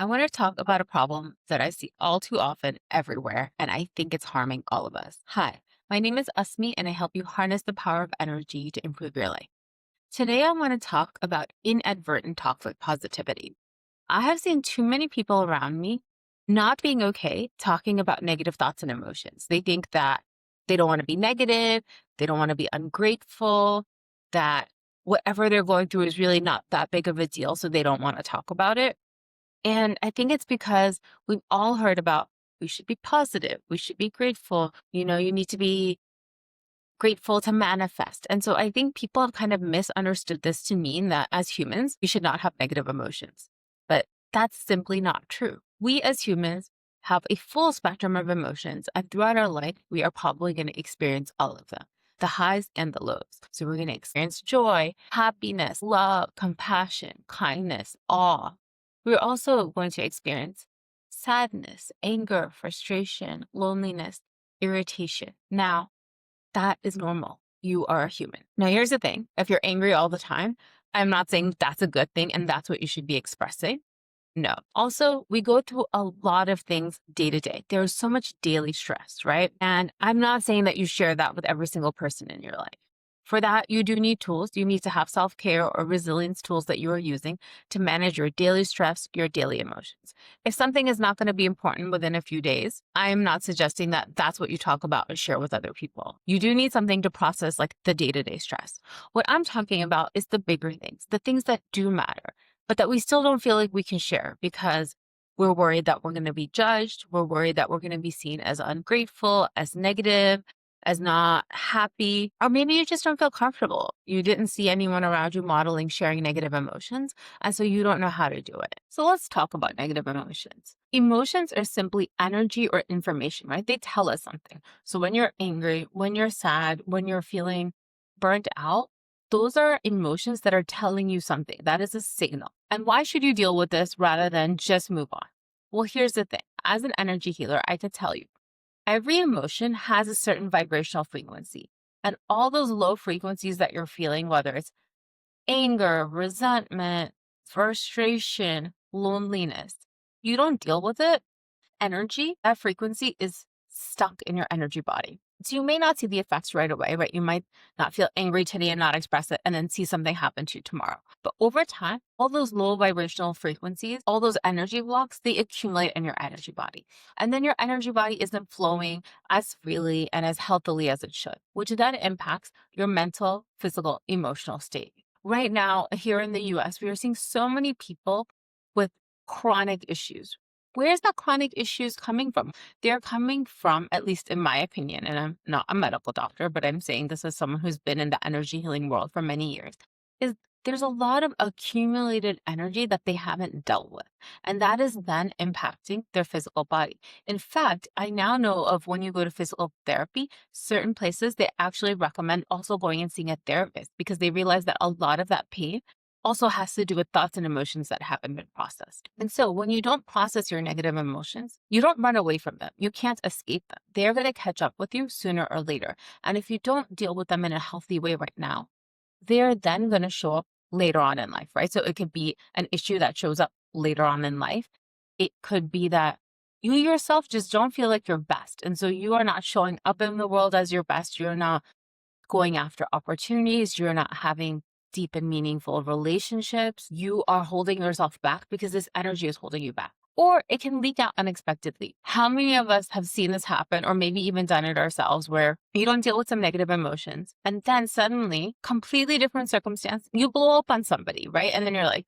I want to talk about a problem that I see all too often everywhere, and I think it's harming all of us. Hi, my name is Asmi, and I help you harness the power of energy to improve your life. Today, I want to talk about inadvertent toxic positivity. I have seen too many people around me not being okay talking about negative thoughts and emotions. They think that they don't want to be negative, they don't want to be ungrateful, that whatever they're going through is really not that big of a deal, so they don't want to talk about it. And I think it's because we've all heard about we should be positive, we should be grateful, you need to be grateful to manifest. And so I think people have kind of misunderstood this to mean that as humans, we should not have negative emotions. But that's simply not true. We as humans have a full spectrum of emotions, and throughout our life, we are probably going to experience all of them. The highs and the lows. So we're going to experience joy, happiness, love, compassion, kindness, awe. We're also going to experience sadness, anger, frustration, loneliness, irritation. Now, that is normal. You are a human. Now, here's the thing. If you're angry all the time, I'm not saying that's a good thing and that's what you should be expressing. No. Also, we go through a lot of things day to day. There's so much daily stress, right? And I'm not saying that you share that with every single person in your life. For that, you do need tools. You need to have self-care or resilience tools that you are using to manage your daily stress, your daily emotions. If something is not going to be important within a few days, I am not suggesting that that's what you talk about and share with other people. You do need something to process like the day-to-day stress. What I'm talking about is the bigger things, the things that do matter, but that we still don't feel like we can share because we're worried that we're going to be judged. We're worried that we're going to be seen as ungrateful, as negative, as not happy, or maybe you just don't feel comfortable. You didn't see anyone around you modeling sharing negative emotions, and so you don't know how to do it. So let's talk about negative emotions. Emotions are simply energy or information, right? They tell us something. So when you're angry, when you're sad, when you're feeling burnt out, those are emotions that are telling you something. That is a signal. And why should you deal with this rather than just move on? Well, here's the thing. As an energy healer, I can tell you, every emotion has a certain vibrational frequency. And all those low frequencies that you're feeling, whether it's anger, resentment, frustration, loneliness, you don't deal with it. Energy, that frequency is stuck in your energy body. So you may not see the effects right away, right? You might not feel angry today and not express it and then see something happen to you tomorrow. But over time, all those low vibrational frequencies, all those energy blocks, they accumulate in your energy body. And then your energy body isn't flowing as freely and as healthily as it should, which then impacts your mental, physical, emotional state. Right now, here in the US, we are seeing so many people with chronic issues. Where's the chronic issues coming from? They're coming from, at least in my opinion, and I'm not a medical doctor, but I'm saying this as someone who's been in the energy healing world for many years, is there's a lot of accumulated energy that they haven't dealt with. And that is then impacting their physical body. In fact, I now know of when you go to physical therapy, certain places they actually recommend also going and seeing a therapist because they realize that a lot of that pain also has to do with thoughts and emotions that haven't been processed. And so when you don't process your negative emotions, you don't run away from them. You can't escape them. They're going to catch up with you sooner or later. And if you don't deal with them in a healthy way right now, they're then going to show up later on in life, right? So it could be an issue that shows up later on in life. It could be that you yourself just don't feel like your best. And so you are not showing up in the world as your best. You're not going after opportunities. You're not having deep and meaningful relationships. You are holding yourself back because this energy is holding you back. Or it can leak out unexpectedly. How many of us have seen this happen or maybe even done it ourselves where you don't deal with some negative emotions and then suddenly, completely different circumstance, you blow up on somebody, right? And then you're like,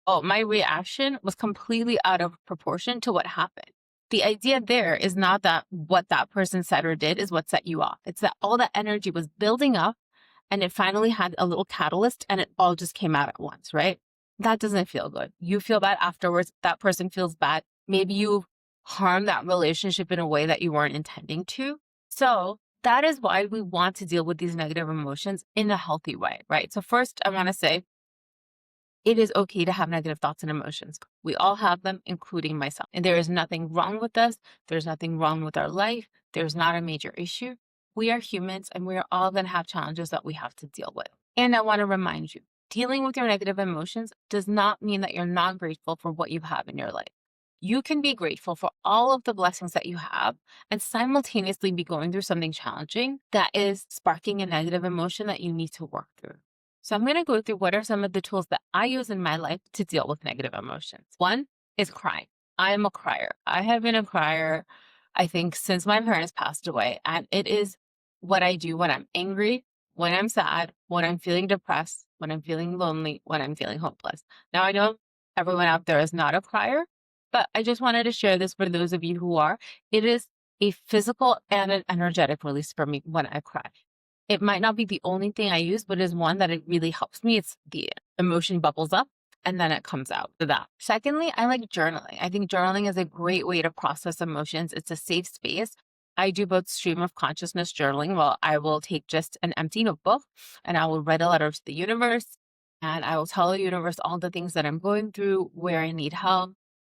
oh, my reaction was completely out of proportion to what happened. The idea there is not that what that person said or did is what set you off. It's that all that energy was building up and it finally had a little catalyst and it all just came out at once, right? That doesn't feel good. You feel bad afterwards. That person feels bad. Maybe you harmed that relationship in a way that you weren't intending to. So that is why we want to deal with these negative emotions in a healthy way, right? So first, I want to say it is okay to have negative thoughts and emotions. We all have them, including myself. And there is nothing wrong with us. There's nothing wrong with our life. There's not a major issue. We are humans and we are all going to have challenges that we have to deal with. And I want to remind you, dealing with your negative emotions does not mean that you're not grateful for what you have in your life. you can be grateful for all of the blessings that you have and simultaneously be going through something challenging that is sparking a negative emotion that you need to work through. So I'm going to go through what are some of the tools that I use in my life to deal with negative emotions. One is crying. I am a crier. I have been a crier, I think, since my parents passed away. And it is what I do when I'm angry, when I'm sad, when I'm feeling depressed, when I'm feeling lonely, when I'm feeling hopeless. Now, I know everyone out there is not a crier, but I just wanted to share this for those of you who are. It is a physical and an energetic release for me when I cry. It might not be the only thing I use, but is one that it really helps me. It's the emotion bubbles up and then it comes out to that. Secondly, I like journaling. I think journaling is a great way to process emotions. It's a safe space. I do both stream of consciousness journaling. Well, I will take just an empty notebook and I will write a letter to the universe and I will tell the universe all the things that I'm going through, where I need help.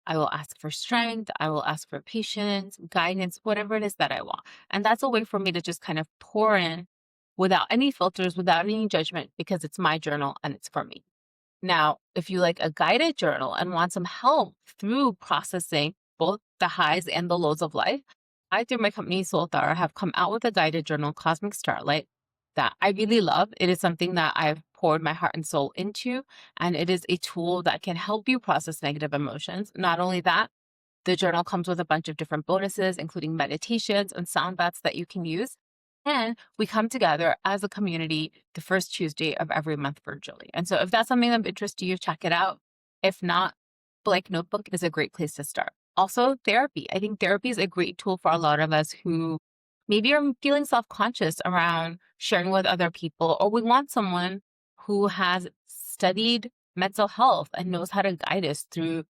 I will ask for strength. I will ask for patience, guidance, whatever it is that I want. And that's a way for me to just kind of pour in without any filters, without any judgment, because it's my journal and it's for me. Now, if you like a guided journal and want some help through processing both the highs and the lows of life, I, through my company Soul Thara, have come out with a guided journal, Cosmic Starlight, that I really love. It is something that I've poured my heart and soul into, and it is a tool that can help you process negative emotions. Not only that, the journal comes with a bunch of different bonuses, including meditations and sound baths that you can use. And we come together as a community the first Tuesday of every month virtually. And so if that's something of interest to you, check it out. If not, Blank Notebook is a great place to start. Also, therapy. I think therapy is a great tool for a lot of us who maybe are feeling self-conscious around sharing with other people, or we want someone who has studied mental health and knows how to guide us through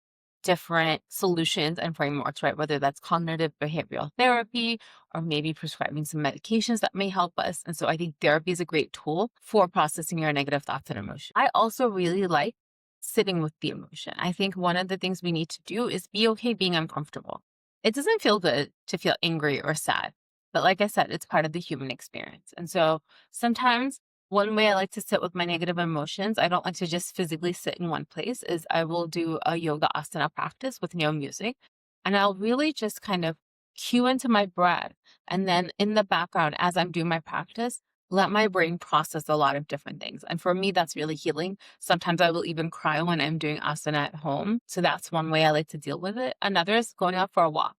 different solutions and frameworks, right? Whether that's cognitive behavioral therapy or maybe prescribing some medications that may help us. And so I think therapy is a great tool for processing your negative thoughts and emotions. I also really like sitting with the emotion. I think one of the things we need to do is be okay being uncomfortable. It doesn't feel good to feel angry or sad, but like I said, it's part of the human experience. And so sometimes one way I like to sit with my negative emotions, I don't like to just physically sit in one place, is I will do a yoga asana practice with no music. And I'll really just kind of cue into my breath. And then in the background, as I'm doing my practice, let my brain process a lot of different things. And for me, that's really healing. Sometimes I will even cry when I'm doing asana at home. So that's one way I like to deal with it. Another is going out for a walk.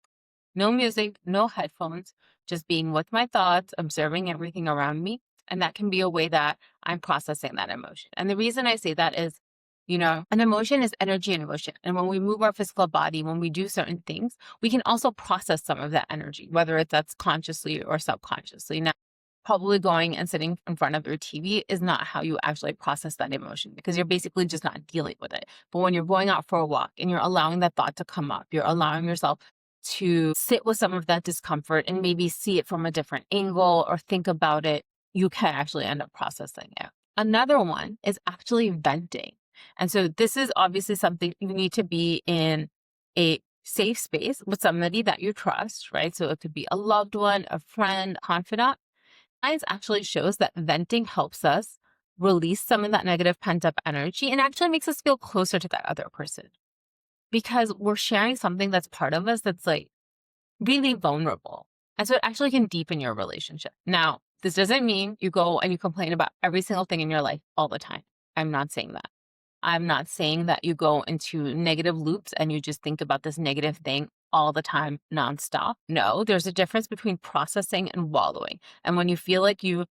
No music, no headphones, just being with my thoughts, observing everything around me. And that can be a way that I'm processing that emotion. And the reason I say that is, an emotion is energy and emotion. And when we move our physical body, when we do certain things, we can also process some of that energy, whether that's consciously or subconsciously. Now, probably going and sitting in front of your TV is not how you actually process that emotion, because you're basically just not dealing with it. But when you're going out for a walk and you're allowing that thought to come up, you're allowing yourself to sit with some of that discomfort and maybe see it from a different angle or think about it, you can actually end up processing it. Another one is actually venting. And so this is obviously something you need to be in a safe space with somebody that you trust, right? So it could be a loved one, a friend, confidant. Science actually shows that venting helps us release some of that negative pent up energy and actually makes us feel closer to that other person, because we're sharing something that's part of us that's like really vulnerable. And so it actually can deepen your relationship. Now, this doesn't mean you go and you complain about every single thing in your life all the time. I'm not saying that. I'm not saying that you go into negative loops and you just think about this negative thing all the time, nonstop. No, there's a difference between processing and wallowing. And when you feel like you've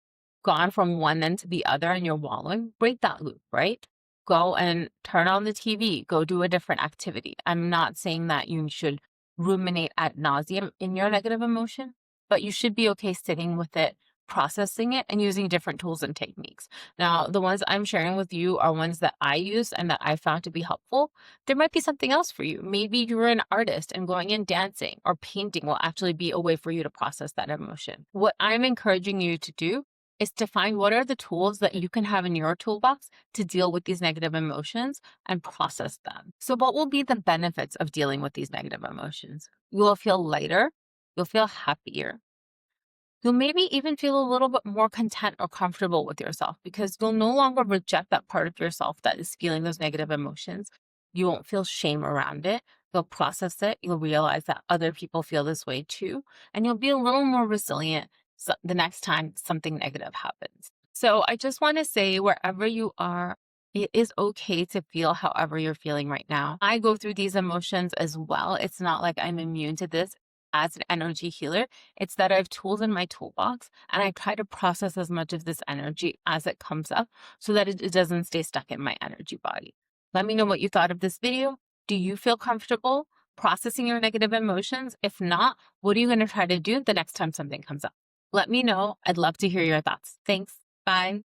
gone from one end to the other and you're wallowing, break that loop, right? Go and turn on the TV, go do a different activity. I'm not saying that you should ruminate ad nauseum in your negative emotion, but you should be okay sitting with it, processing it, and using different tools and techniques. Now, the ones I'm sharing with you are ones that I use and that I found to be helpful. There might be something else for you. Maybe you're an artist and going and dancing or painting will actually be a way for you to process that emotion. What I'm encouraging you to do is to find what are the tools that you can have in your toolbox to deal with these negative emotions and process them. So what will be the benefits of dealing with these negative emotions? You will feel lighter. You'll feel happier. You'll maybe even feel a little bit more content or comfortable with yourself, because you'll no longer reject that part of yourself that is feeling those negative emotions. You won't feel shame around it. You'll process it. You'll realize that other people feel this way too. And you'll be a little more resilient the next time something negative happens. So I just want to say, wherever you are, it is okay to feel however you're feeling right now. I go through these emotions as well. It's not like I'm immune to this. As an energy healer, it's that I have tools in my toolbox and I try to process as much of this energy as it comes up so that it doesn't stay stuck in my energy body. Let me know what you thought of this video. Do you feel comfortable processing your negative emotions? If not, what are you going to try to do the next time something comes up? Let me know. I'd love to hear your thoughts. Thanks. Bye.